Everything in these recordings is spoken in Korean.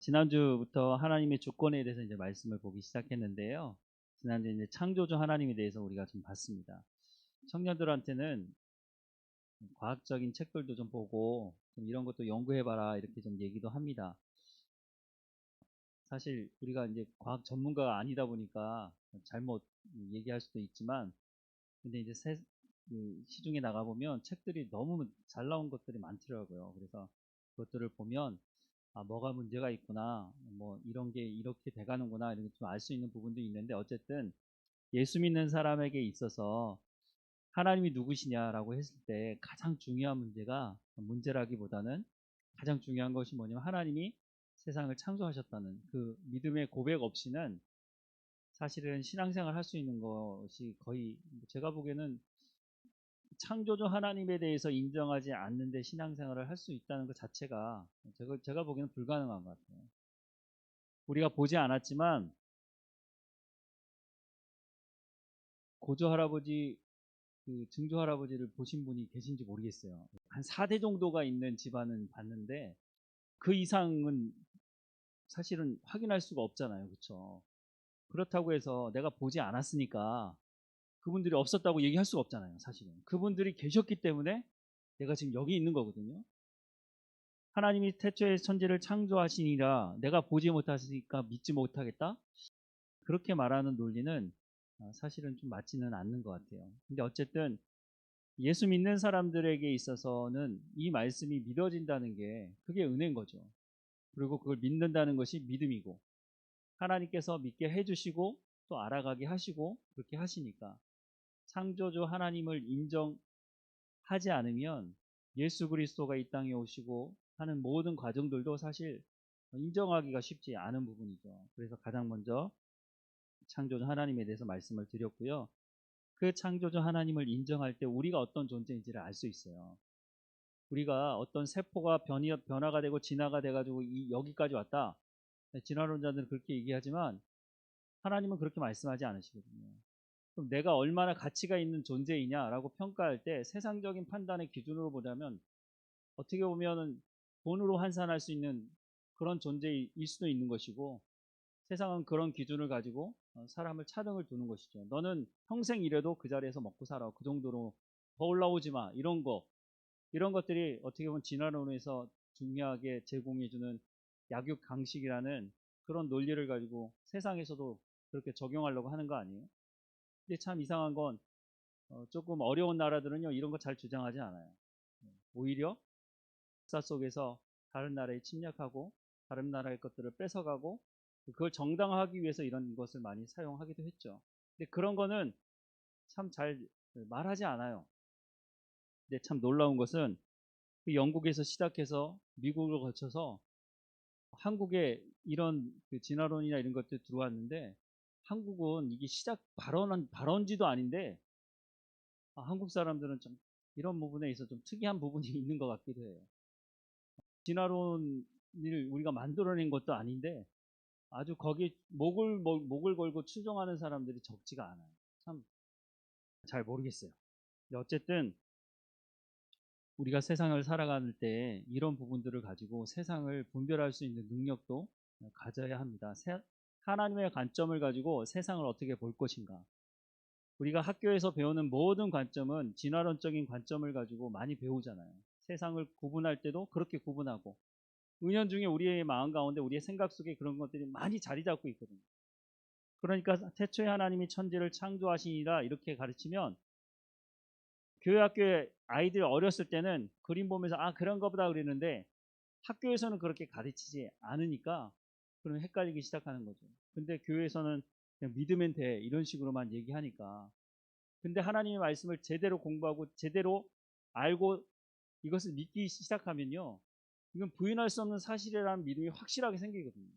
지난주부터 하나님의 주권에 대해서 이제 말씀을 보기 시작했는데요. 지난주 이제 창조주 하나님에 대해서 우리가 좀 봤습니다. 청년들한테는 과학적인 책들도 좀 보고 좀 이런 것도 연구해봐라 이렇게 좀 얘기도 합니다. 사실 우리가 이제 과학 전문가가 아니다 보니까 잘못 얘기할 수도 있지만, 근데 이제 시중에 나가보면 책들이 너무 잘 나온 것들이 많더라고요. 그래서 그것들을 보면 뭐가 문제가 있구나, 뭐 이런 게 이렇게 돼가는구나, 이런 좀 알 수 있는 부분도 있는데, 어쨌든 예수 믿는 사람에게 있어서 하나님이 누구시냐라고 했을 때 가장 중요한 문제라기보다는 가장 중요한 것이 뭐냐면, 하나님이 세상을 창조하셨다는 그 믿음의 고백 없이는 사실은 신앙생활 할 수 있는 것이 거의, 제가 보기에는 창조주 하나님에 대해서 인정하지 않는데 신앙생활을 할 수 있다는 것 자체가 제가 보기에는 불가능한 것 같아요. 우리가 보지 않았지만 고조 할아버지, 그 증조 할아버지를 보신 분이 계신지 모르겠어요. 한 4대 정도가 있는 집안은 봤는데 그 이상은 사실은 확인할 수가 없잖아요. 그렇죠? 그렇다고 해서 내가 보지 않았으니까 그분들이 없었다고 얘기할 수가 없잖아요. 사실은 그분들이 계셨기 때문에 내가 지금 여기 있는 거거든요. 하나님이 태초에 천지를 창조하시니라 내가 보지 못하시니까 믿지 못하겠다, 그렇게 말하는 논리는 사실은 좀 맞지는 않는 것 같아요. 근데 어쨌든 예수 믿는 사람들에게 있어서는 이 말씀이 믿어진다는 게 그게 은혜인 거죠. 그리고 그걸 믿는다는 것이 믿음이고, 하나님께서 믿게 해주시고 또 알아가게 하시고 그렇게 하시니까, 창조주 하나님을 인정하지 않으면 예수 그리스도가 이 땅에 오시고 하는 모든 과정들도 사실 인정하기가 쉽지 않은 부분이죠. 그래서 가장 먼저 창조주 하나님에 대해서 말씀을 드렸고요. 그 창조주 하나님을 인정할 때 우리가 어떤 존재인지를 알 수 있어요. 우리가 어떤 세포가 변화가 되고 진화가 돼가지고 여기까지 왔다. 진화론자들은 그렇게 얘기하지만 하나님은 그렇게 말씀하지 않으시거든요. 그럼 내가 얼마나 가치가 있는 존재이냐라고 평가할 때 세상적인 판단의 기준으로 보자면 어떻게 보면은 돈으로 환산할 수 있는 그런 존재일 수도 있는 것이고, 세상은 그런 기준을 가지고 사람을 차등을 두는 것이죠. 너는 평생 일해도 그 자리에서 먹고 살아, 그 정도로 더 올라오지 마, 이런 것들이 어떻게 보면 진화론에서 중요하게 제공해주는 약육 강식이라는 그런 논리를 가지고 세상에서도 그렇게 적용하려고 하는 거 아니에요? 근데 참 이상한 건 조금 어려운 나라들은요 이런 거 잘 주장하지 않아요. 오히려 역사 속에서 다른 나라에 침략하고 다른 나라의 것들을 뺏어가고 그걸 정당화하기 위해서 이런 것을 많이 사용하기도 했죠. 근데 그런 거는 참 잘 말하지 않아요. 근데 참 놀라운 것은 그 영국에서 시작해서 미국을 거쳐서 한국에 이런 그 진화론이나 이런 것들이 들어왔는데, 한국은 이게 시작 발원지도 아닌데 한국 사람들은 좀 이런 부분에 있어서 좀 특이한 부분이 있는 것 같기도 해요. 진화론을 우리가 만들어낸 것도 아닌데 아주 거기에 목을 걸고 추종하는 사람들이 적지가 않아요. 참 잘 모르겠어요. 어쨌든 우리가 세상을 살아갈 때 이런 부분들을 가지고 세상을 분별할 수 있는 능력도 가져야 합니다. 하나님의 관점을 가지고 세상을 어떻게 볼 것인가. 우리가 학교에서 배우는 모든 관점은 진화론적인 관점을 가지고 많이 배우잖아요. 세상을 구분할 때도 그렇게 구분하고, 은연중에 우리의 마음 가운데 우리의 생각 속에 그런 것들이 많이 자리 잡고 있거든요. 그러니까 태초에 하나님이 천지를 창조하시니라 이렇게 가르치면, 교회 학교에 아이들 어렸을 때는 그림 보면서 그런가 보다 그러는데 학교에서는 그렇게 가르치지 않으니까 그럼 헷갈리기 시작하는 거죠. 근데 교회에서는 그냥 믿으면 돼 이런 식으로만 얘기하니까, 근데 하나님의 말씀을 제대로 공부하고 제대로 알고 이것을 믿기 시작하면요, 이건 부인할 수 없는 사실이라는 믿음이 확실하게 생기거든요.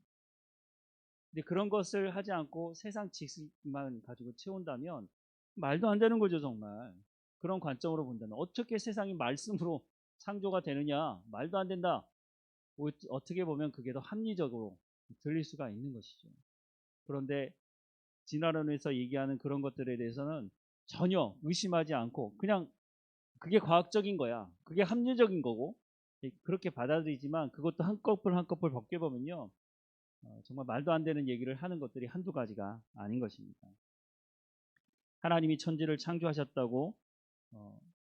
근데 그런 것을 하지 않고 세상 지식만 가지고 채운다면 말도 안 되는 거죠, 정말. 그런 관점으로 본다면 어떻게 세상이 말씀으로 창조가 되느냐, 말도 안 된다. 어떻게 보면 그게 더 합리적으로 들릴 수가 있는 것이죠. 그런데 진화론에서 얘기하는 그런 것들에 대해서는 전혀 의심하지 않고 그냥 그게 과학적인 거야, 그게 합리적인 거고, 그렇게 받아들이지만 그것도 한꺼풀 한꺼풀 벗겨보면요, 정말 말도 안 되는 얘기를 하는 것들이 한두 가지가 아닌 것입니다. 하나님이 천지를 창조하셨다고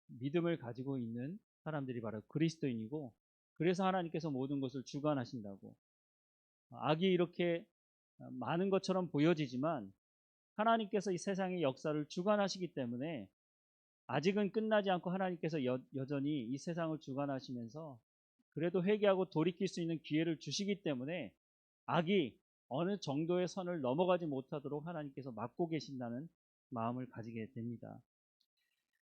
믿음을 가지고 있는 사람들이 바로 그리스도인이고, 그래서 하나님께서 모든 것을 주관하신다고. 악이 이렇게 많은 것처럼 보여지지만 하나님께서 이 세상의 역사를 주관하시기 때문에 아직은 끝나지 않고 하나님께서 여전히 이 세상을 주관하시면서 그래도 회개하고 돌이킬 수 있는 기회를 주시기 때문에 악이 어느 정도의 선을 넘어가지 못하도록 하나님께서 막고 계신다는 마음을 가지게 됩니다.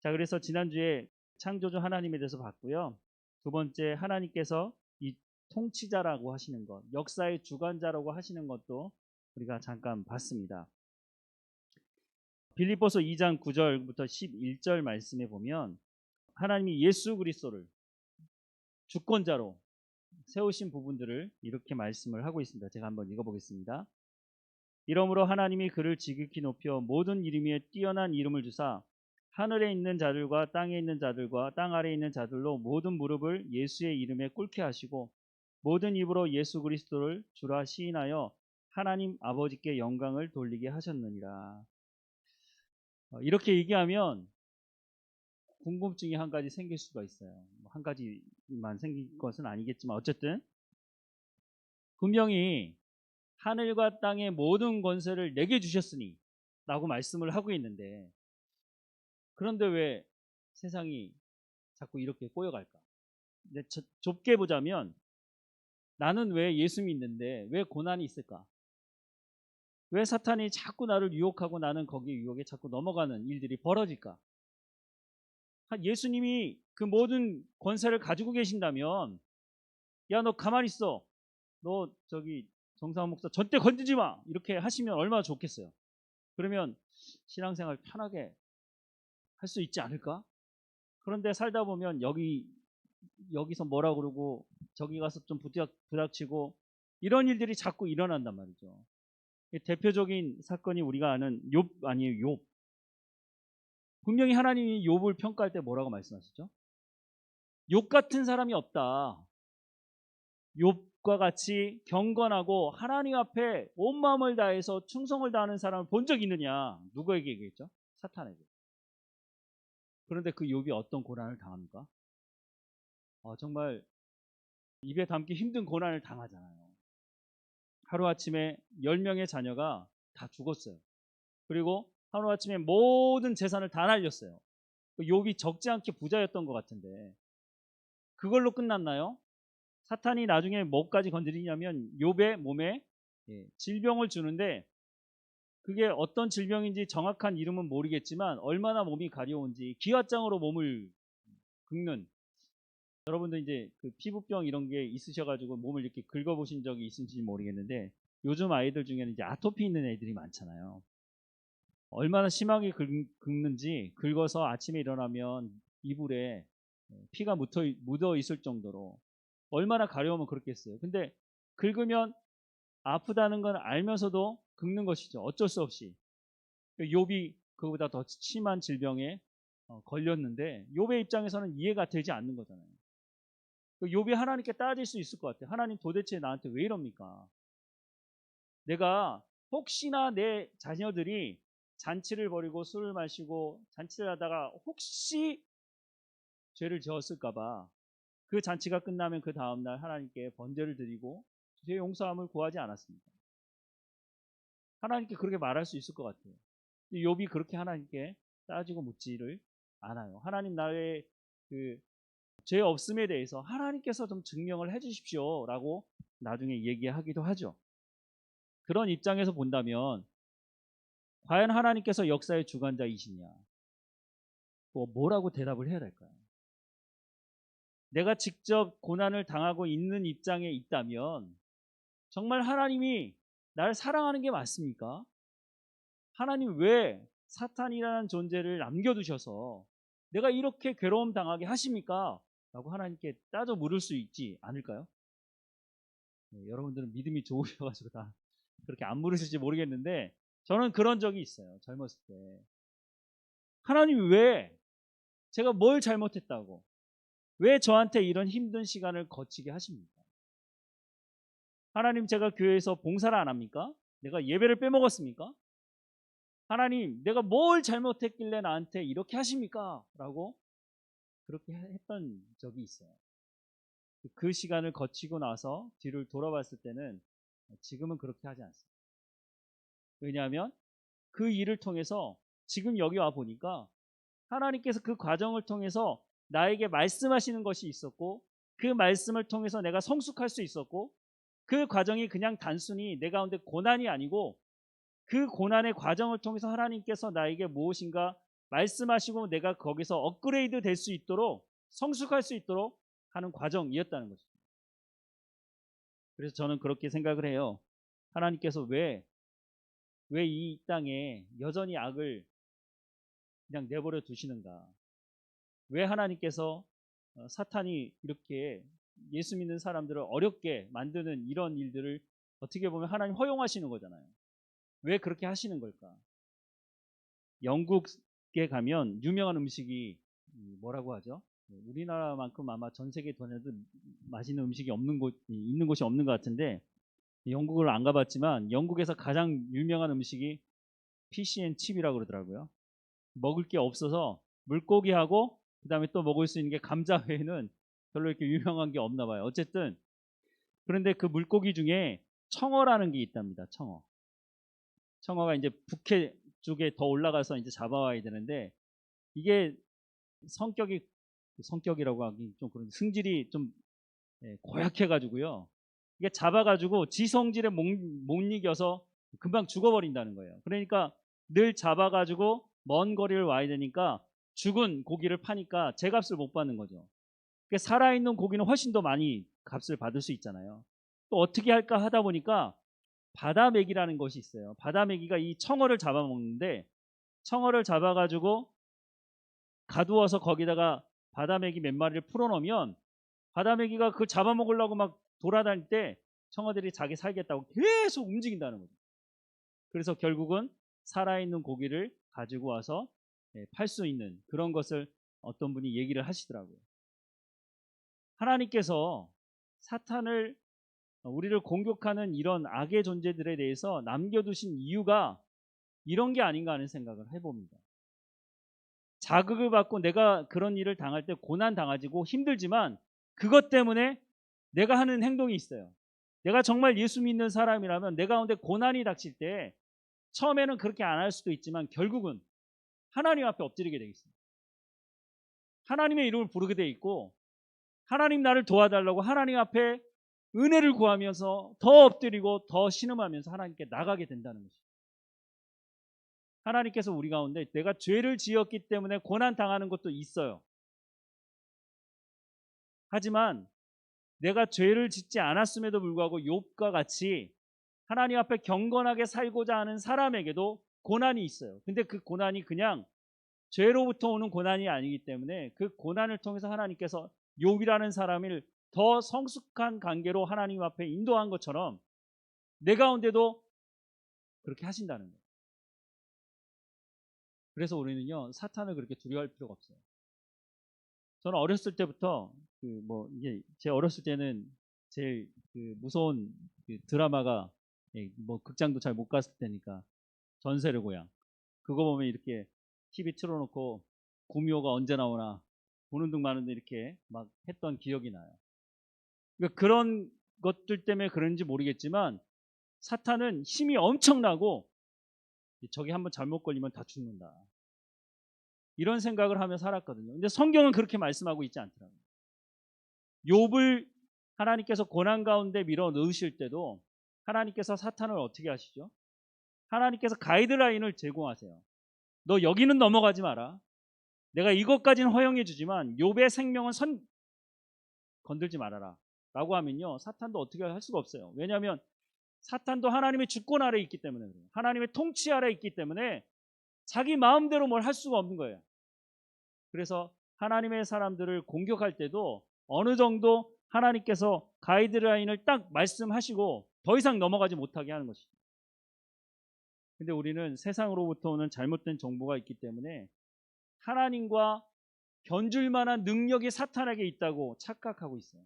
자, 그래서 지난주에 창조주 하나님에 대해서 봤고요. 두 번째, 하나님께서 이 통치자라고 하시는 것, 역사의 주관자라고 하시는 것도 우리가 잠깐 봤습니다. 빌립보서 2장 9절부터 11절 말씀에 보면 하나님이 예수 그리스도를 주권자로 세우신 부분들을 이렇게 말씀을 하고 있습니다. 제가 한번 읽어보겠습니다. 이러므로 하나님이 그를 지극히 높여 모든 이름 위에 뛰어난 이름을 주사 하늘에 있는 자들과 땅에 있는 자들과 땅 아래에 있는 자들로 모든 무릎을 예수의 이름에 꿇게 하시고 모든 입으로 예수 그리스도를 주라 시인하여 하나님 아버지께 영광을 돌리게 하셨느니라. 이렇게 얘기하면 궁금증이 한 가지 생길 수가 있어요. 한 가지만 생길 것은 아니겠지만 어쨌든 분명히 하늘과 땅의 모든 권세를 내게 주셨으니 라고 말씀을 하고 있는데, 그런데 왜 세상이 자꾸 이렇게 꼬여갈까? 근데 좁게 보자면 나는 왜 예수 믿는데 왜 고난이 있을까? 왜 사탄이 자꾸 나를 유혹하고 나는 거기에 유혹에 자꾸 넘어가는 일들이 벌어질까? 예수님이 그 모든 권세를 가지고 계신다면, 야, 너 가만히 있어. 너 저기 정상훈 목사 절대 건드지 마. 이렇게 하시면 얼마나 좋겠어요. 그러면 신앙생활 편하게 할 수 있지 않을까? 그런데 살다 보면 여기서 뭐라 그러고 저기 가서 좀 부닥치고 이런 일들이 자꾸 일어난단 말이죠. 대표적인 사건이 우리가 아는 욥 아니에요, 욥. 분명히 하나님이 욥을 평가할 때 뭐라고 말씀하시죠? 욥 같은 사람이 없다. 욥과 같이 경건하고 하나님 앞에 온 마음을 다해서 충성을 다하는 사람을 본 적 있느냐? 누구에게 얘기했죠? 사탄에게. 그런데 그 욥이 어떤 고난을 당합니까? 정말 입에 담기 힘든 고난을 당하잖아요. 하루아침에 10명의 자녀가 다 죽었어요. 그리고 하루아침에 모든 재산을 다 날렸어요. 욥이 적지 않게 부자였던 것 같은데 그걸로 끝났나요? 사탄이 나중에 뭐까지 건드리냐면 욥의 몸에 질병을 주는데, 그게 어떤 질병인지 정확한 이름은 모르겠지만 얼마나 몸이 가려운지 기왓장으로 몸을 긁는, 여러분들 이제 그 피부병 이런 게 있으셔가지고 몸을 이렇게 긁어보신 적이 있는지 모르겠는데 요즘 아이들 중에는 이제 아토피 있는 애들이 많잖아요. 얼마나 심하게 긁는지, 긁어서 아침에 일어나면 이불에 피가 묻어 있을 정도로 얼마나 가려우면 그렇겠어요. 근데 긁으면 아프다는 건 알면서도 긁는 것이죠. 어쩔 수 없이. 욥이 그보다 더 심한 질병에 걸렸는데 욥의 입장에서는 이해가 되지 않는 거잖아요. 욥이 하나님께 따질 수 있을 것 같아요. 하나님 도대체 나한테 왜 이럽니까? 내가 혹시나 내 자녀들이 잔치를 벌이고 술을 마시고 잔치를 하다가 혹시 죄를 지었을까봐 그 잔치가 끝나면 그 다음날 하나님께 번제를 드리고 죄 용서함을 구하지 않았습니다. 하나님께 그렇게 말할 수 있을 것 같아요. 욥이 그렇게 하나님께 따지고 묻지를 않아요. 하나님, 나의 그 죄 없음에 대해서 하나님께서 좀 증명을 해 주십시오 라고 나중에 얘기하기도 하죠. 그런 입장에서 본다면 과연 하나님께서 역사의 주관자이시냐, 뭐라고 대답을 해야 될까요? 내가 직접 고난을 당하고 있는 입장에 있다면 정말 하나님이 나를 사랑하는 게 맞습니까? 하나님 왜 사탄이라는 존재를 남겨두셔서 내가 이렇게 괴로움 당하게 하십니까? 라고 하나님께 따져 물을 수 있지 않을까요? 여러분들은 믿음이 좋으셔가지고 다 그렇게 안 물으실지 모르겠는데 저는 그런 적이 있어요. 젊었을 때. 하나님 왜 제가 뭘 잘못했다고 왜 저한테 이런 힘든 시간을 거치게 하십니까? 하나님, 제가 교회에서 봉사를 안 합니까? 내가 예배를 빼먹었습니까? 하나님, 내가 뭘 잘못했길래 나한테 이렇게 하십니까? 라고 그렇게 했던 적이 있어요. 그 시간을 거치고 나서 뒤를 돌아봤을 때는 지금은 그렇게 하지 않습니다. 왜냐하면 그 일을 통해서 지금 여기 와 보니까 하나님께서 그 과정을 통해서 나에게 말씀하시는 것이 있었고, 그 말씀을 통해서 내가 성숙할 수 있었고, 그 과정이 그냥 단순히 내 가운데 고난이 아니고, 그 고난의 과정을 통해서 하나님께서 나에게 무엇인가 말씀하시고 내가 거기서 업그레이드 될 수 있도록, 성숙할 수 있도록 하는 과정이었다는 것입니다. 그래서 저는 그렇게 생각을 해요. 하나님께서 왜 이 땅에 여전히 악을 그냥 내버려 두시는가? 왜 하나님께서 사탄이 이렇게 예수 믿는 사람들을 어렵게 만드는 이런 일들을 어떻게 보면 하나님 허용하시는 거잖아요. 왜 그렇게 하시는 걸까? 영국에 가면 유명한 음식이 뭐라고 하죠? 우리나라만큼 아마 전 세계 전에도 맛있는 음식이 있는 곳이 없는 것 같은데, 영국을 안 가봤지만 영국에서 가장 유명한 음식이 피시앤칩이라고 그러더라고요. 먹을 게 없어서 물고기하고 그다음에 또 먹을 수 있는 게 감자 외에는 별로 이렇게 유명한 게 없나 봐요. 어쨌든 그런데 그 물고기 중에 청어라는 게 있답니다. 청어가 이제 북해 쪽에 더 올라가서 이제 잡아와야 되는데, 이게 성격이라고 하기 좀 그런, 승질이 좀 고약해가지고요. 이게 잡아가지고 지 성질에 못 이겨서 금방 죽어버린다는 거예요. 그러니까 늘 잡아가지고 먼 거리를 와야 되니까 죽은 고기를 파니까 제값을 못 받는 거죠. 그러니까 살아있는 고기는 훨씬 더 많이 값을 받을 수 있잖아요. 또 어떻게 할까 하다 보니까 바다메기라는 것이 있어요. 바다메기가 이 청어를 잡아먹는데, 청어를 잡아가지고 가두어서 거기다가 바다메기 몇 마리를 풀어놓으면 바다메기가 그걸 잡아먹으려고 막 돌아다닐 때 청어들이 자기 살겠다고 계속 움직인다는 거죠. 그래서 결국은 살아있는 고기를 가지고 와서 팔 수 있는 그런 것을 어떤 분이 얘기를 하시더라고요. 하나님께서 사탄을, 우리를 공격하는 이런 악의 존재들에 대해서 남겨두신 이유가 이런 게 아닌가 하는 생각을 해봅니다. 자극을 받고 내가 그런 일을 당할 때 고난 당하지고 힘들지만 그것 때문에 내가 하는 행동이 있어요. 내가 정말 예수 믿는 사람이라면 내 가운데 고난이 닥칠 때 처음에는 그렇게 안 할 수도 있지만 결국은 하나님 앞에 엎드리게 되어 있습니다. 하나님의 이름을 부르게 되어 있고, 하나님 나를 도와달라고 하나님 앞에 은혜를 구하면서 더 엎드리고 더 신음하면서 하나님께 나가게 된다는 것입니다. 하나님께서 우리 가운데 내가 죄를 지었기 때문에 고난 당하는 것도 있어요. 하지만 내가 죄를 짓지 않았음에도 불구하고 욥과 같이 하나님 앞에 경건하게 살고자 하는 사람에게도 고난이 있어요. 근데 그 고난이 그냥 죄로부터 오는 고난이 아니기 때문에 그 고난을 통해서 하나님께서 욥이라는 사람을 더 성숙한 관계로 하나님 앞에 인도한 것처럼 내 가운데도 그렇게 하신다는 거예요. 그래서 우리는요, 사탄을 그렇게 두려워할 필요가 없어요. 저는 어렸을 때부터 이게 제 어렸을 때는 제일 무서운 드라마가, 극장도 잘 못 갔을 때니까 전설의 고향, 그거 보면 이렇게 TV 틀어놓고 구미호가 언제 나오나 보는 둥 마는 둥 이렇게 막 했던 기억이 나요. 그러니까 그런 것들 때문에 그런지 모르겠지만 사탄은 힘이 엄청나고 저기 한번 잘못 걸리면 다 죽는다, 이런 생각을 하며 살았거든요. 근데 성경은 그렇게 말씀하고 있지 않더라고요. 욥을 하나님께서 고난 가운데 밀어 넣으실 때도 하나님께서 사탄을 어떻게 하시죠? 하나님께서 가이드라인을 제공하세요. 너 여기는 넘어가지 마라. 내가 이것까지는 허용해 주지만 욥의 생명은 건들지 말아라 라고 하면요, 사탄도 어떻게 할 수가 없어요. 왜냐하면 사탄도 하나님의 주권 아래에 있기 때문에 그래요. 하나님의 통치 아래에 있기 때문에 자기 마음대로 뭘 할 수가 없는 거예요. 그래서 하나님의 사람들을 공격할 때도 어느 정도 하나님께서 가이드라인을 딱 말씀하시고 더 이상 넘어가지 못하게 하는 것이죠. 근데 우리는 세상으로부터 오는 잘못된 정보가 있기 때문에 하나님과 견줄 만한 능력이 사탄에게 있다고 착각하고 있어요.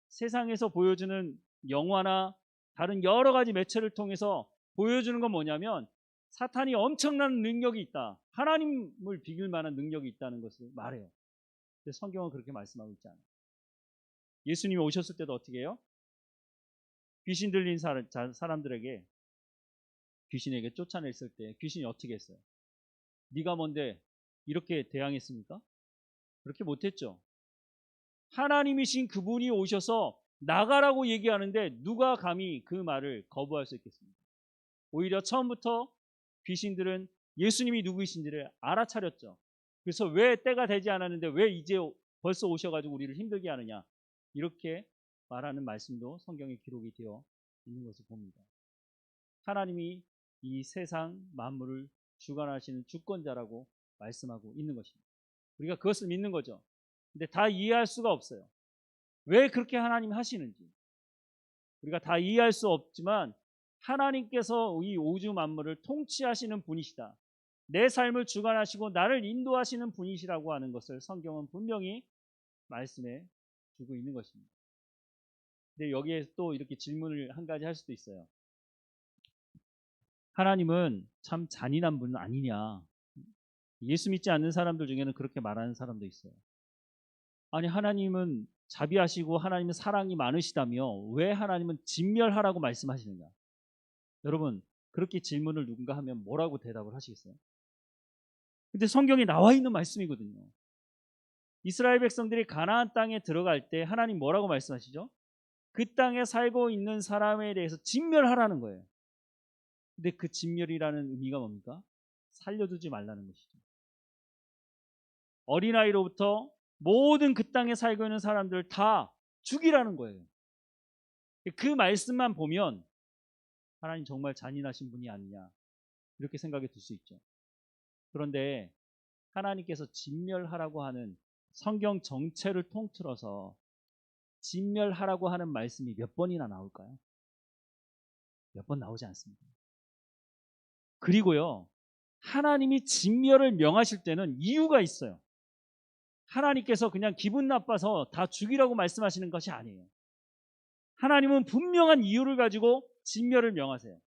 세상에서 보여주는 영화나 다른 여러 가지 매체를 통해서 보여주는 건 뭐냐면 사탄이 엄청난 능력이 있다. 하나님을 비길 만한 능력이 있다는 것을 말해요. 근데 성경은 그렇게 말씀하고 있지 않아요. 예수님이 오셨을 때도 어떻게 해요? 귀신 들린 사람들에게 귀신에게 쫓아냈을 때 귀신이 어떻게 했어요? 네가 뭔데 이렇게 대항했습니까? 그렇게 못했죠. 하나님이신 그분이 오셔서 나가라고 얘기하는데 누가 감히 그 말을 거부할 수 있겠습니까? 오히려 처음부터 귀신들은 예수님이 누구이신지를 알아차렸죠. 그래서 왜 때가 되지 않았는데 왜 이제 벌써 오셔가지고 우리를 힘들게 하느냐, 이렇게 말하는 말씀도 성경에 기록이 되어 있는 것을 봅니다. 하나님이 이 세상 만물을 주관하시는 주권자라고 말씀하고 있는 것입니다. 우리가 그것을 믿는 거죠. 근데 다 이해할 수가 없어요. 왜 그렇게 하나님 하시는지 우리가 다 이해할 수 없지만 하나님께서 이 우주 만물을 통치하시는 분이시다, 내 삶을 주관하시고 나를 인도하시는 분이시라고 하는 것을 성경은 분명히 말씀해 주고 있는 것입니다. 근데 여기에 또 이렇게 질문을 한 가지 할 수도 있어요. 하나님은 참 잔인한 분 아니냐? 예수 믿지 않는 사람들 중에는 그렇게 말하는 사람도 있어요. 아니, 하나님은 자비하시고 하나님은 사랑이 많으시다며 왜 하나님은 진멸하라고 말씀하시느냐? 여러분, 그렇게 질문을 누군가 하면 뭐라고 대답을 하시겠어요? 근데 성경에 나와 있는 말씀이거든요. 이스라엘 백성들이 가나안 땅에 들어갈 때 하나님 뭐라고 말씀하시죠? 그 땅에 살고 있는 사람에 대해서 진멸하라는 거예요. 근데 그 진멸이라는 의미가 뭡니까? 살려두지 말라는 것이죠. 어린아이로부터 모든 그 땅에 살고 있는 사람들을 다 죽이라는 거예요. 그 말씀만 보면 하나님 정말 잔인하신 분이 아니냐, 이렇게 생각이 들 수 있죠. 그런데 하나님께서 진멸하라고 하는 성경 정체를 통틀어서 진멸하라고 하는 말씀이 몇 번이나 나올까요? 몇 번 나오지 않습니다. 그리고요, 하나님이 진멸을 명하실 때는 이유가 있어요. 하나님께서 그냥 기분 나빠서 다 죽이라고 말씀하시는 것이 아니에요. 하나님은 분명한 이유를 가지고 진멸을 명하세요.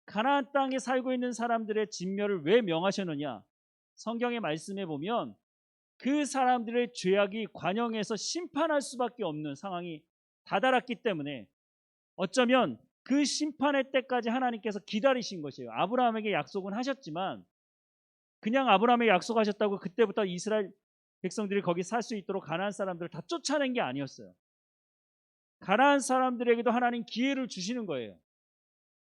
가나안 땅에 살고 있는 사람들의 진멸을 왜 명하셨느냐? 성경의 말씀에 보면 그 사람들의 죄악이 관영에서 심판할 수밖에 없는 상황이 다다랐기 때문에 어쩌면 그 심판의 때까지 하나님께서 기다리신 것이에요. 아브라함에게 약속은 하셨지만 그냥 아브라함에게 약속하셨다고 그때부터 이스라엘 백성들이 거기 살 수 있도록 가나안 사람들을 다 쫓아낸 게 아니었어요. 가나안 사람들에게도 하나님 기회를 주시는 거예요.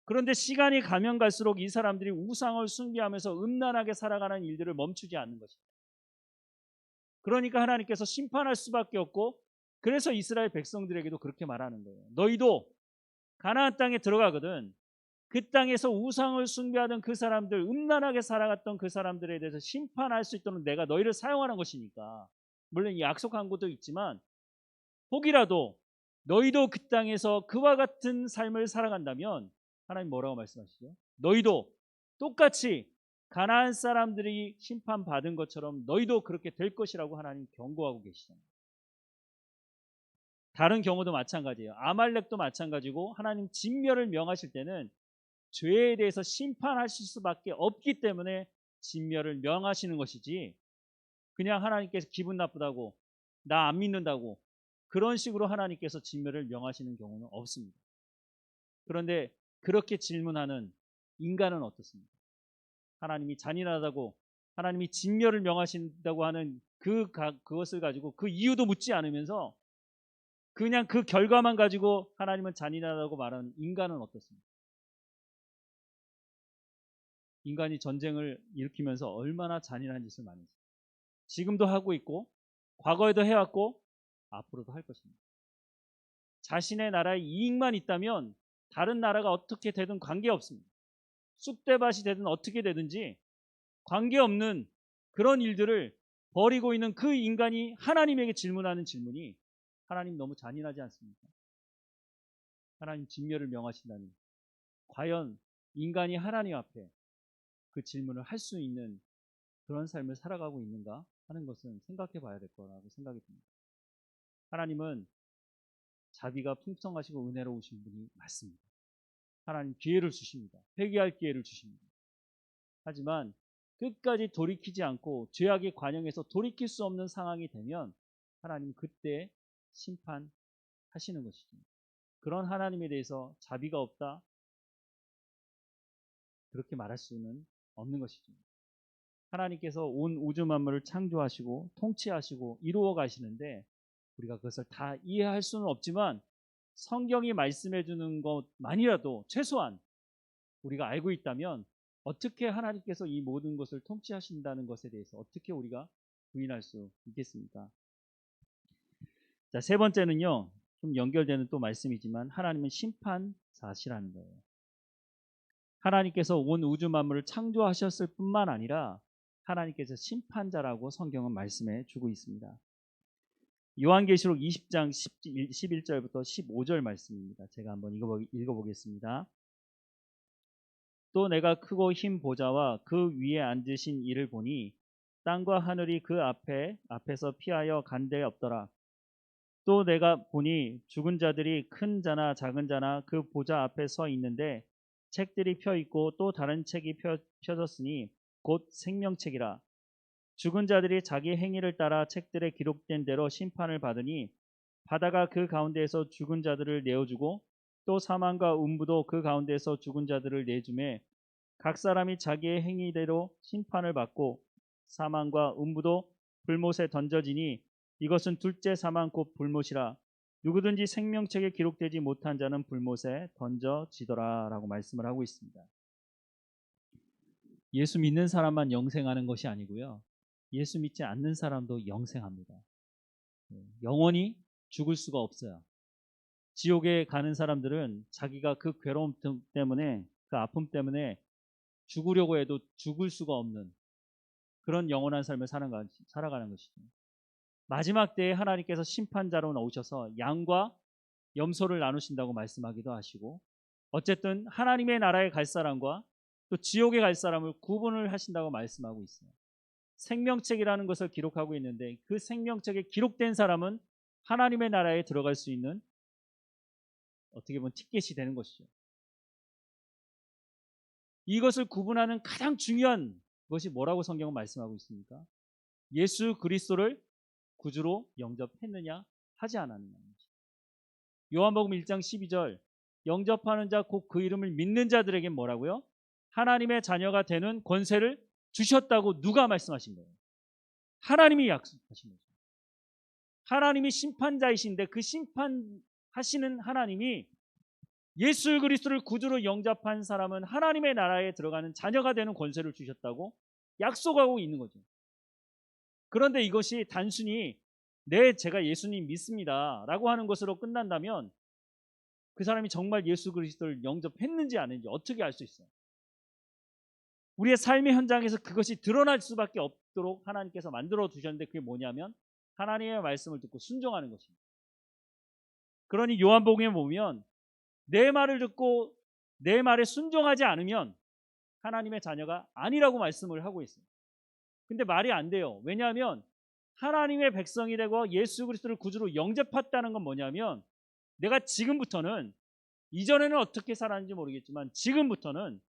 그런데 시간이 가면 갈수록 이 사람들이 우상을 숭배하면서 음란하게 살아가는 일들을 멈추지 않는 것입니다. 그러니까 하나님께서 심판할 수밖에 없고, 그래서 이스라엘 백성들에게도 그렇게 말하는 거예요. 너희도 가나안 땅에 들어가거든 그 땅에서 우상을 숭배하던 그 사람들, 음란하게 살아갔던 그 사람들에 대해서 심판할 수 있도록 내가 너희를 사용하는 것이니까, 물론 약속한 것도 있지만 혹이라도 너희도 그 땅에서 그와 같은 삶을 살아간다면 하나님 뭐라고 말씀하시죠? 너희도 똑같이 가나안 사람들이 심판받은 것처럼 너희도 그렇게 될 것이라고 하나님 경고하고 계시잖아요. 다른 경우도 마찬가지예요. 아말렉도 마찬가지고 하나님 진멸을 명하실 때는 죄에 대해서 심판하실 수밖에 없기 때문에 진멸을 명하시는 것이지, 그냥 하나님께서 기분 나쁘다고 나 안 믿는다고 그런 식으로 하나님께서 진멸을 명하시는 경우는 없습니다. 그런데 그렇게 질문하는 인간은 어떻습니까? 하나님이 잔인하다고 하나님이 진멸을 명하신다고 하는 그것을 가지고 그 이유도 묻지 않으면서 그냥 그 결과만 가지고 하나님은 잔인하다고 말하는 인간은 어떻습니까? 인간이 전쟁을 일으키면서 얼마나 잔인한 짓을 많이 했어요. 지금도 하고 있고 과거에도 해왔고 앞으로도 할 것입니다. 자신의 나라에 이익만 있다면 다른 나라가 어떻게 되든 관계없습니다. 쑥대밭이 되든 어떻게 되든지 관계없는 그런 일들을 벌이고 있는 그 인간이 하나님에게 질문하는 질문이, 하나님 너무 잔인하지 않습니까? 하나님 진멸을 명하신다니 과연 인간이 하나님 앞에 그 질문을 할 수 있는 그런 삶을 살아가고 있는가 하는 것은 생각해 봐야 될 거라고 생각이 듭니다. 하나님은 자비가 풍성하시고 은혜로우신 분이 맞습니다. 하나님 기회를 주십니다. 회개할 기회를 주십니다. 하지만 끝까지 돌이키지 않고 죄악의 관영에서 돌이킬 수 없는 상황이 되면 하나님 그때 심판하시는 것이죠. 그런 하나님에 대해서 자비가 없다, 그렇게 말할 수는 없는 것이죠. 하나님께서 온 우주 만물을 창조하시고 통치하시고 이루어 가시는데 우리가 그것을 다 이해할 수는 없지만 성경이 말씀해 주는 것만이라도 최소한 우리가 알고 있다면 어떻게 하나님께서 이 모든 것을 통치하신다는 것에 대해서 어떻게 우리가 부인할 수 있겠습니까? 자, 세 번째는요, 좀 연결되는 또 말씀이지만 하나님은 심판자시라는 거예요. 하나님께서 온 우주 만물을 창조하셨을 뿐만 아니라 하나님께서 심판자라고 성경은 말씀해 주고 있습니다. 요한계시록 20장 11절부터 15절 말씀입니다. 제가 한번 읽어보겠습니다. 또 내가 크고 흰 보좌와 그 위에 앉으신 이를 보니 땅과 하늘이 그 앞에서 피하여 간 데 없더라. 또 내가 보니 죽은 자들이 큰 자나 작은 자나 그 보좌 앞에 서 있는데 책들이 펴 있고 또 다른 책이 펴졌으니 곧 생명책이라. 죽은 자들이 자기 행위를 따라 책들에 기록된 대로 심판을 받으니 바다가 그 가운데에서 죽은 자들을 내어주고 또 사망과 음부도 그 가운데에서 죽은 자들을 내주매 각 사람이 자기의 행위대로 심판을 받고 사망과 음부도 불못에 던져지니 이것은 둘째 사망 곧 불못이라. 누구든지 생명책에 기록되지 못한 자는 불못에 던져지더라 라고 말씀을 하고 있습니다. 예수 믿는 사람만 영생하는 것이 아니고요, 예수 믿지 않는 사람도 영생합니다. 영원히 죽을 수가 없어요. 지옥에 가는 사람들은 자기가 그 괴로움 때문에, 그 아픔 때문에 죽으려고 해도 죽을 수가 없는 그런 영원한 삶을 살아가는 것이죠. 마지막 때에 하나님께서 심판자로 나오셔서 양과 염소를 나누신다고 말씀하기도 하시고, 어쨌든 하나님의 나라에 갈 사람과 또 지옥에 갈 사람을 구분을 하신다고 말씀하고 있어요. 생명책이라는 것을 기록하고 있는데 그 생명책에 기록된 사람은 하나님의 나라에 들어갈 수 있는, 어떻게 보면 티켓이 되는 것이죠. 이것을 구분하는 가장 중요한 것이 뭐라고 성경은 말씀하고 있습니까? 예수 그리스도를 구주로 영접했느냐 하지 않았느냐. 요한복음 1장 12절, 영접하는 자 곧 그 이름을 믿는 자들에게 뭐라고요? 하나님의 자녀가 되는 권세를 주셨다고 누가 말씀하신 거예요? 하나님이 약속하신 거죠. 하나님이 심판자이신데 그 심판하시는 하나님이 예수 그리스도를 구주로 영접한 사람은 하나님의 나라에 들어가는 자녀가 되는 권세를 주셨다고 약속하고 있는 거죠. 그런데 이것이 단순히 제가 예수님 믿습니다 라고 하는 것으로 끝난다면 그 사람이 정말 예수 그리스도를 영접했는지 아닌지 어떻게 알 수 있어요? 우리의 삶의 현장에서 그것이 드러날 수밖에 없도록 하나님께서 만들어 두셨는데 그게 뭐냐면 하나님의 말씀을 듣고 순종하는 것입니다. 그러니 요한복음에 보면 내 말을 듣고 내 말에 순종하지 않으면 하나님의 자녀가 아니라고 말씀을 하고 있어요. 근데 말이 안 돼요. 왜냐하면 하나님의 백성이 되고 예수 그리스도를 구주로 영접했다는 건 뭐냐면 내가 지금부터는, 이전에는 어떻게 살았는지 모르겠지만 지금부터는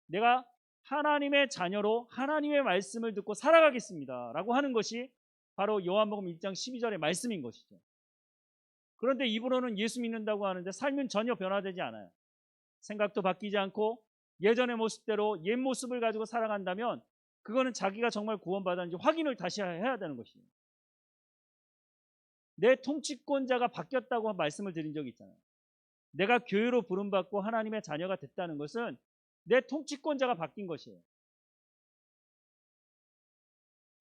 내가 하나님의 자녀로 하나님의 말씀을 듣고 살아가겠습니다 라고 하는 것이 바로 요한복음 1장 12절의 말씀인 것이죠. 그런데 입으로는 예수 믿는다고 하는데 삶은 전혀 변화되지 않아요. 생각도 바뀌지 않고 예전의 모습대로 옛 모습을 가지고 살아간다면 그거는 자기가 정말 구원받았는지 확인을 다시 해야 되는 것이에요. 내 통치권자가 바뀌었다고 말씀을 드린 적이 있잖아요. 내가 교회로 부름받고 하나님의 자녀가 됐다는 것은 내 통치권자가 바뀐 것이에요.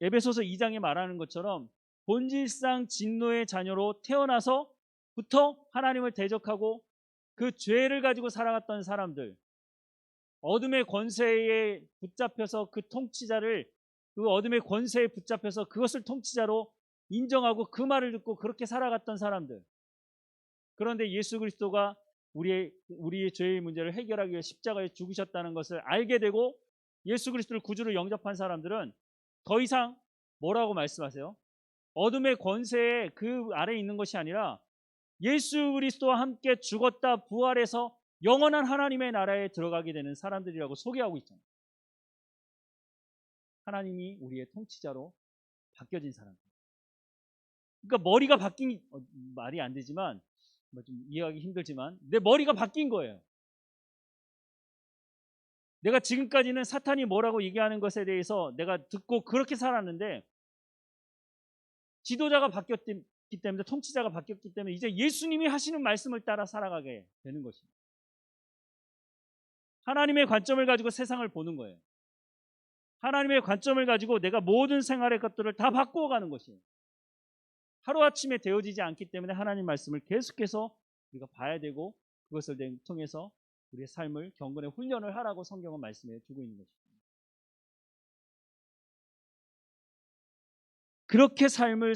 에베소서 2장에 말하는 것처럼 본질상 진노의 자녀로 태어나서부터 하나님을 대적하고 그 죄를 가지고 살아갔던 사람들, 어둠의 권세에 붙잡혀서 그 통치자를, 그 어둠의 권세에 붙잡혀서 그것을 통치자로 인정하고 그 말을 듣고 그렇게 살아갔던 사람들. 그런데 예수 그리스도가 우리의 죄의 문제를 해결하기 위해 십자가에 죽으셨다는 것을 알게 되고 예수 그리스도를 구주로 영접한 사람들은 더 이상 뭐라고 말씀하세요? 어둠의 권세에 그 아래에 있는 것이 아니라 예수 그리스도와 함께 죽었다 부활해서 영원한 하나님의 나라에 들어가게 되는 사람들이라고 소개하고 있잖아요. 하나님이 우리의 통치자로 바뀌어진 사람. 그러니까 머리가 바뀐, 말이 안 되지만 좀 이해하기 힘들지만 내 머리가 바뀐 거예요. 내가 지금까지는 사탄이 뭐라고 얘기하는 것에 대해서 내가 듣고 그렇게 살았는데, 지도자가 바뀌었기 때문에, 통치자가 바뀌었기 때문에 이제 예수님이 하시는 말씀을 따라 살아가게 되는 것입니다. 하나님의 관점을 가지고 세상을 보는 거예요. 하나님의 관점을 가지고 내가 모든 생활의 것들을 다 바꾸어가는 것이에요. 하루아침에 되어지지 않기 때문에 하나님 말씀을 계속해서 우리가 봐야 되고, 그것을 통해서 우리의 삶을 경건의 훈련을 하라고 성경은 말씀해 주고 있는 것입니다. 그렇게 삶을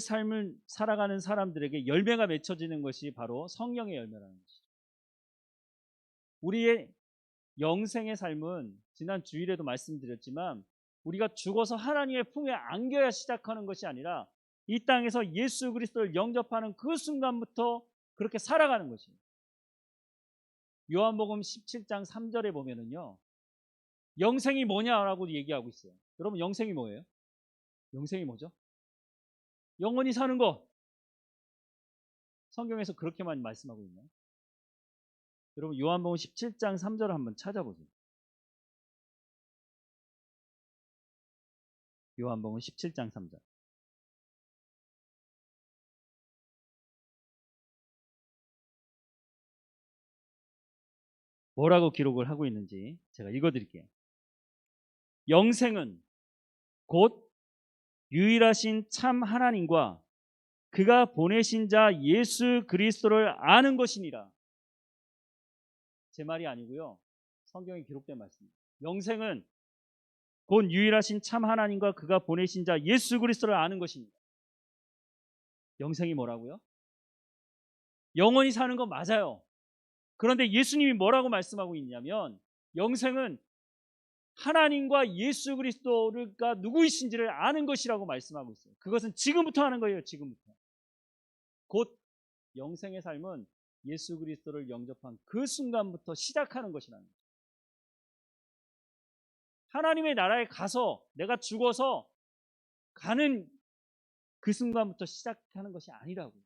살아가는 사람들에게 열매가 맺혀지는 것이 바로 성령의 열매라는 것이죠. 우리의 영생의 삶은 지난 주일에도 말씀드렸지만, 우리가 죽어서 하나님의 품에 안겨야 시작하는 것이 아니라 이 땅에서 예수 그리스도를 영접하는 그 순간부터 그렇게 살아가는 것이에요. 요한복음 17장 3절에 보면은요, 영생이 뭐냐라고 얘기하고 있어요. 여러분, 영생이 뭐예요? 영생이 뭐죠? 영원히 사는 거. 성경에서 그렇게만 말씀하고 있나요? 여러분, 요한복음 17장 3절을 한번 찾아보세요. 요한복음 17장 3절. 뭐라고 기록을 하고 있는지 제가 읽어드릴게요. 영생은 곧 유일하신 참 하나님과 그가 보내신 자 예수 그리스도를 아는 것이니라. 제 말이 아니고요, 성경에 기록된 말씀입니다. 영생은 곧 유일하신 참 하나님과 그가 보내신 자 예수 그리스도를 아는 것입니다. 영생이 뭐라고요? 영원히 사는 건 맞아요. 그런데 예수님이 뭐라고 말씀하고 있냐면, 영생은 하나님과 예수 그리스도가 누구이신지를 아는 것이라고 말씀하고 있어요. 그것은 지금부터 하는 거예요. 지금부터. 곧 영생의 삶은 예수 그리스도를 영접한 그 순간부터 시작하는 것이라는 거예요. 하나님의 나라에 가서 내가 죽어서 가는 그 순간부터 시작하는 것이 아니라고요.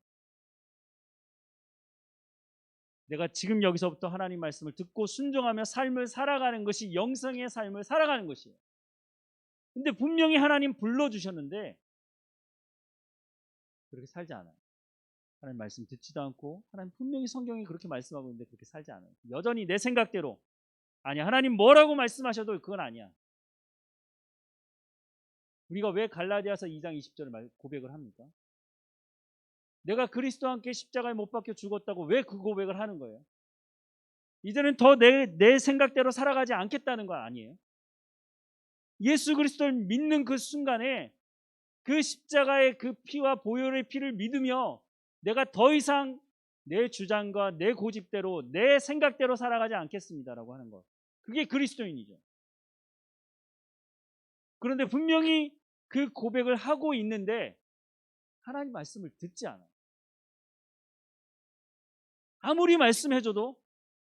내가 지금 여기서부터 하나님 말씀을 듣고 순종하며 삶을 살아가는 것이 영생의 삶을 살아가는 것이에요. 근데 분명히 하나님 불러주셨는데 그렇게 살지 않아요. 하나님 말씀 듣지도 않고, 하나님 분명히 성경이 그렇게 말씀하고 있는데 그렇게 살지 않아요. 여전히 내 생각대로, 아니야, 하나님 뭐라고 말씀하셔도 그건 아니야. 우리가 왜 갈라디아서 2장 20절을 고백을 합니까? 내가 그리스도와 함께 십자가에 못 박혀 죽었다고 왜 그 고백을 하는 거예요? 이제는 더 내 생각대로 살아가지 않겠다는 거 아니에요? 예수 그리스도를 믿는 그 순간에 그 십자가의 그 피와 보혈의 피를 믿으며 내가 더 이상 내 주장과 내 고집대로 내 생각대로 살아가지 않겠습니다라고 하는 것. 그게 그리스도인이죠. 그런데 분명히 그 고백을 하고 있는데 하나님 말씀을 듣지 않아요. 아무리 말씀해줘도,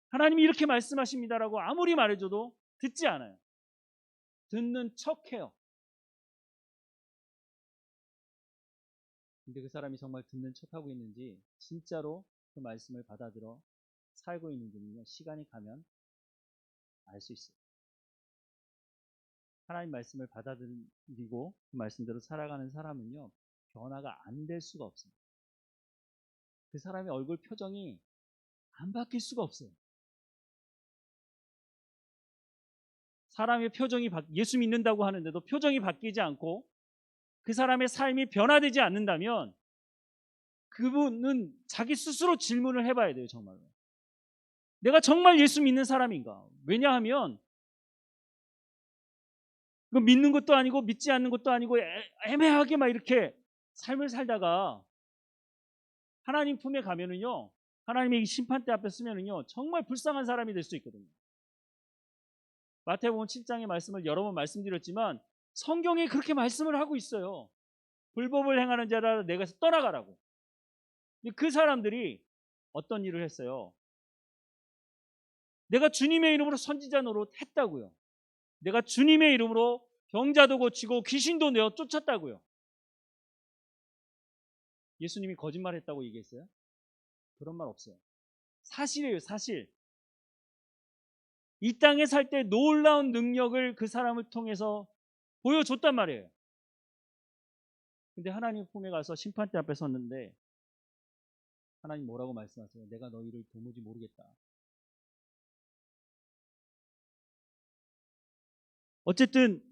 하나님이 이렇게 말씀하십니다라고 아무리 말해줘도 듣지 않아요. 듣는 척해요. 근데 그 사람이 정말 듣는 척하고 있는지, 진짜로 그 말씀을 받아들여 살고 있는지는요, 시간이 가면 알 수 있어요. 하나님 말씀을 받아들이고 그 말씀대로 살아가는 사람은요, 변화가 안 될 수가 없습니다. 그 사람의 얼굴 표정이 안 바뀔 수가 없어요. 사람의 표정이 예수 믿는다고 하는데도 표정이 바뀌지 않고 그 사람의 삶이 변화되지 않는다면 그분은 자기 스스로 질문을 해봐야 돼요. 정말로 내가 정말 예수 믿는 사람인가? 왜냐하면 믿는 것도 아니고 믿지 않는 것도 아니고 애매하게 막 이렇게 삶을 살다가 하나님 품에 가면은요, 하나님의 심판대 앞에 서면은요, 정말 불쌍한 사람이 될 수 있거든요. 마태복음 7장의 말씀을 여러 번 말씀드렸지만 성경에 그렇게 말씀을 하고 있어요. 불법을 행하는 자라 내게서 떠나가라고. 그 사람들이 어떤 일을 했어요? 내가 주님의 이름으로 선지자 노릇 했다고요. 내가 주님의 이름으로 병자도 고치고 귀신도 내어 쫓았다고요. 예수님이 거짓말했다고 얘기했어요? 그런 말 없어요. 사실이에요, 사실. 이 땅에 살 때 놀라운 능력을 그 사람을 통해서 보여줬단 말이에요. 근데 하나님 품에 가서 심판대 앞에 섰는데 하나님 뭐라고 말씀하세요? 내가 너희를 도무지 모르겠다. 어쨌든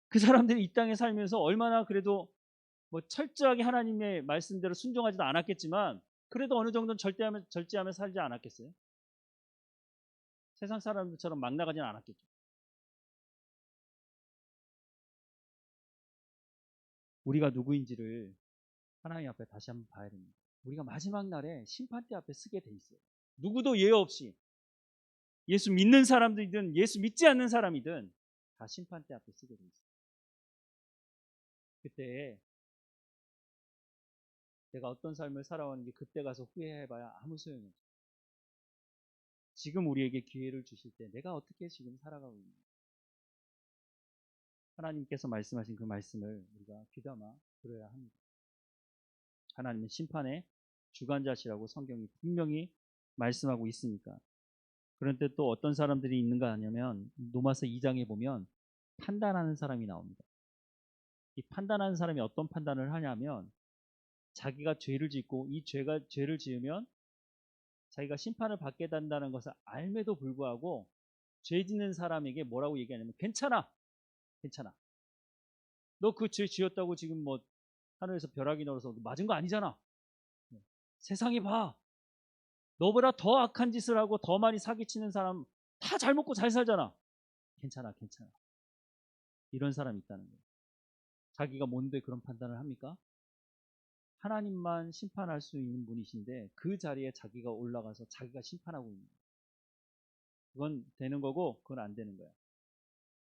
그 사람들이 이 땅에 살면서 얼마나 그래도 뭐 철저하게 하나님의 말씀대로 순종하지도 않았겠지만 그래도 어느 정도는 절제하며 살지 않았겠어요? 세상 사람들처럼 막 나가지는 않았겠죠. 우리가 누구인지를 하나님 앞에 다시 한번 봐야 됩니다. 우리가 마지막 날에 심판대 앞에 서게 돼 있어요. 누구도 예외 없이 예수 믿는 사람들이든 예수 믿지 않는 사람이든 다 심판대 앞에 서게 돼 있어요. 그때 내가 어떤 삶을 살아왔는지 그때 가서 후회해봐야 아무 소용이 없어요. 지금 우리에게 기회를 주실 때 내가 어떻게 지금 살아가고 있는지 하나님께서 말씀하신 그 말씀을 우리가 귀담아 들어야 합니다. 하나님은 심판의 주관자시라고 성경이 분명히 말씀하고 있으니까. 그런데 또 어떤 사람들이 있는가 하냐면 로마서 2장에 보면 판단하는 사람이 나옵니다. 이 판단하는 사람이 어떤 판단을 하냐면 자기가 죄를 짓고 이 죄를 지으면 자기가 심판을 받게 된다는 것을 알매도 불구하고 죄 짓는 사람에게 뭐라고 얘기하냐면 괜찮아, 괜찮아. 너 그 죄 지었다고 지금 뭐 하늘에서 벼락이 내려서 맞은 거 아니잖아. 세상이 봐. 너보다 더 악한 짓을 하고 더 많이 사기치는 사람 다 잘 먹고 잘 살잖아. 괜찮아, 괜찮아. 이런 사람이 있다는 거예요. 자기가 뭔데 그런 판단을 합니까? 하나님만 심판할 수 있는 분이신데 그 자리에 자기가 올라가서 자기가 심판하고 있는 거예요. 그건 되는 거고 그건 안 되는 거야.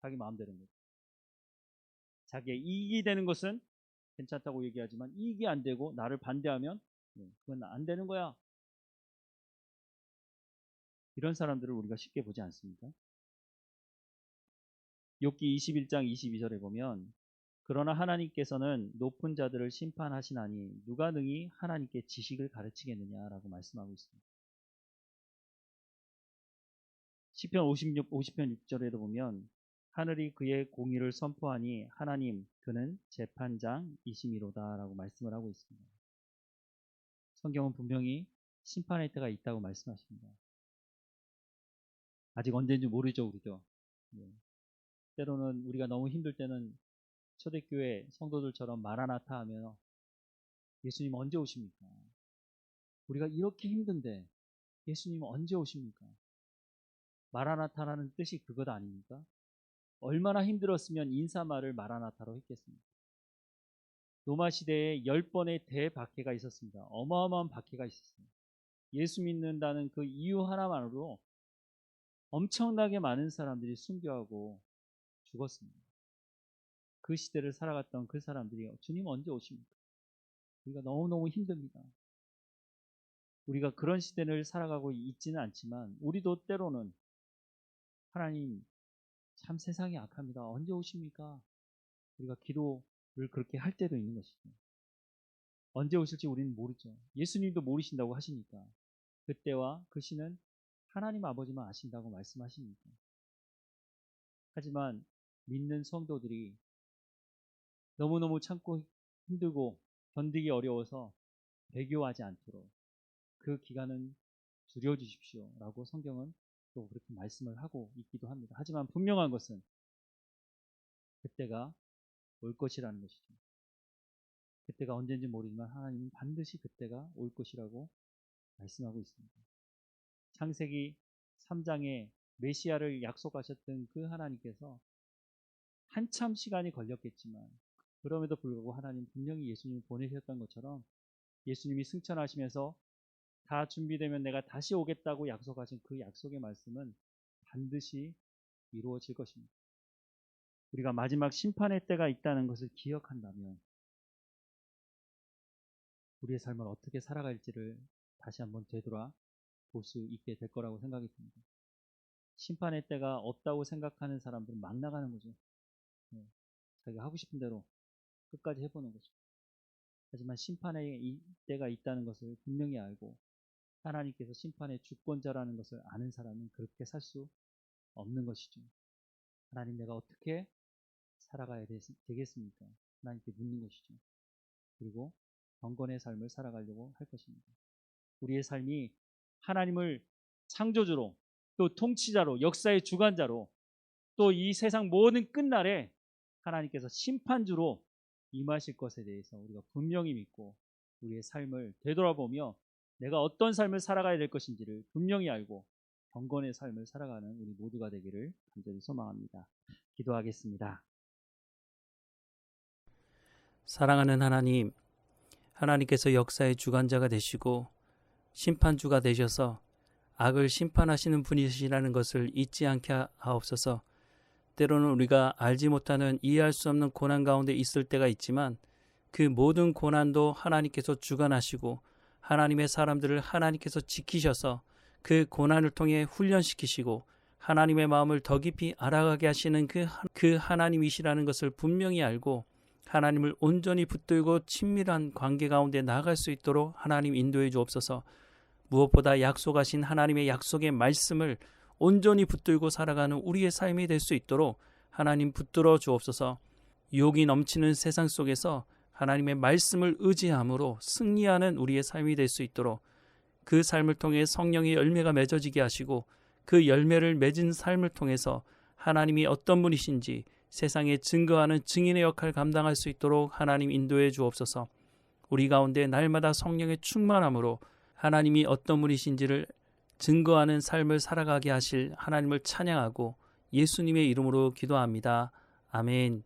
자기 마음대로 는 거죠. 자기의 이익이 되는 것은 괜찮다고 얘기하지만 이익이 안 되고 나를 반대하면 그건 안 되는 거야. 이런 사람들을 우리가 쉽게 보지 않습니까? 욥기 21장 22절에 보면 그러나 하나님께서는 높은 자들을 심판하시나니 누가 능히 하나님께 지식을 가르치겠느냐라고 말씀하고 있습니다. 시편 50편 6절에도 보면 하늘이 그의 공의를 선포하니 하나님 그는 재판장이심이로다라고 말씀을 하고 있습니다. 성경은 분명히 심판의 때가 있다고 말씀하십니다. 아직 언제인지 모르죠, 우리도. 네. 때로는 우리가 너무 힘들 때는 초대교회 성도들처럼 마라나타 하며 예수님 언제 오십니까? 우리가 이렇게 힘든데 예수님 언제 오십니까? 마라나타라는 뜻이 그것 아닙니까? 얼마나 힘들었으면 인사말을 마라나타로 했겠습니까? 로마 시대에 10번의 대박해가 있었습니다. 어마어마한 박해가 있었습니다. 예수 믿는다는 그 이유 하나만으로 엄청나게 많은 사람들이 순교하고 죽었습니다. 그 시대를 살아갔던 그 사람들이 주님 언제 오십니까? 우리가 너무너무 힘듭니다. 우리가 그런 시대를 살아가고 있지는 않지만 우리도 때로는 하나님 참 세상이 악합니다. 언제 오십니까? 우리가 기도를 그렇게 할 때도 있는 것이죠. 언제 오실지 우리는 모르죠. 예수님도 모르신다고 하시니까 그때와 그 시는 하나님 아버지만 아신다고 말씀하시니까. 하지만 믿는 성도들이 너무너무 참고 힘들고 견디기 어려워서 배교하지 않도록 그 기간은 줄여주십시오 라고 성경은 또 그렇게 말씀을 하고 있기도 합니다. 하지만 분명한 것은 그때가 올 것이라는 것이죠. 그때가 언제인지 모르지만 하나님은 반드시 그때가 올 것이라고 말씀하고 있습니다. 창세기 3장에 메시아를 약속하셨던 그 하나님께서 한참 시간이 걸렸겠지만 그럼에도 불구하고 하나님 분명히 예수님을 보내셨던 것처럼 예수님이 승천하시면서 다 준비되면 내가 다시 오겠다고 약속하신 그 약속의 말씀은 반드시 이루어질 것입니다. 우리가 마지막 심판의 때가 있다는 것을 기억한다면 우리의 삶을 어떻게 살아갈지를 다시 한번 되돌아 볼 수 있게 될 거라고 생각이 듭니다. 심판의 때가 없다고 생각하는 사람들은 막 나가는 거죠. 자기가 하고 싶은 대로 끝까지 해보는 거죠. 하지만 심판의 때가 있다는 것을 분명히 알고 하나님께서 심판의 주권자라는 것을 아는 사람은 그렇게 살 수 없는 것이죠. 하나님, 내가 어떻게 살아가야 되겠습니까? 하나님께 묻는 것이죠. 그리고 경건의 삶을 살아가려고 할 것입니다. 우리의 삶이 하나님을 창조주로, 또 통치자로, 역사의 주관자로, 또 이 세상 모든 끝날에 하나님께서 심판주로 임하실 것에 대해서 우리가 분명히 믿고 우리의 삶을 되돌아보며 내가 어떤 삶을 살아가야 될 것인지를 분명히 알고 경건의 삶을 살아가는 우리 모두가 되기를 간절히 소망합니다. 기도하겠습니다. 사랑하는 하나님, 하나님께서 역사의 주관자가 되시고 심판주가 되셔서 악을 심판하시는 분이시라는 것을 잊지 않게 하옵소서. 때로는 우리가 알지 못하는 이해할 수 없는 고난 가운데 있을 때가 있지만 그 모든 고난도 하나님께서 주관하시고 하나님의 사람들을 하나님께서 지키셔서 그 고난을 통해 훈련시키시고 하나님의 마음을 더 깊이 알아가게 하시는 그 하나님이시라는 것을 분명히 알고 하나님을 온전히 붙들고 친밀한 관계 가운데 나아갈 수 있도록 하나님 인도해 주옵소서. 무엇보다 약속하신 하나님의 약속의 말씀을 온전히 붙들고 살아가는 우리의 삶이 될 수 있도록 하나님 붙들어 주옵소서. 유혹이 넘치는 세상 속에서 하나님의 말씀을 의지함으로 승리하는 우리의 삶이 될 수 있도록 그 삶을 통해 성령의 열매가 맺어지게 하시고 그 열매를 맺은 삶을 통해서 하나님이 어떤 분이신지 세상에 증거하는 증인의 역할을 감당할 수 있도록 하나님 인도해 주옵소서. 우리 가운데 날마다 성령의 충만함으로 하나님이 어떤 분이신지를 증거하는 삶을 살아가게 하실 하나님을 찬양하고 예수님의 이름으로 기도합니다. 아멘.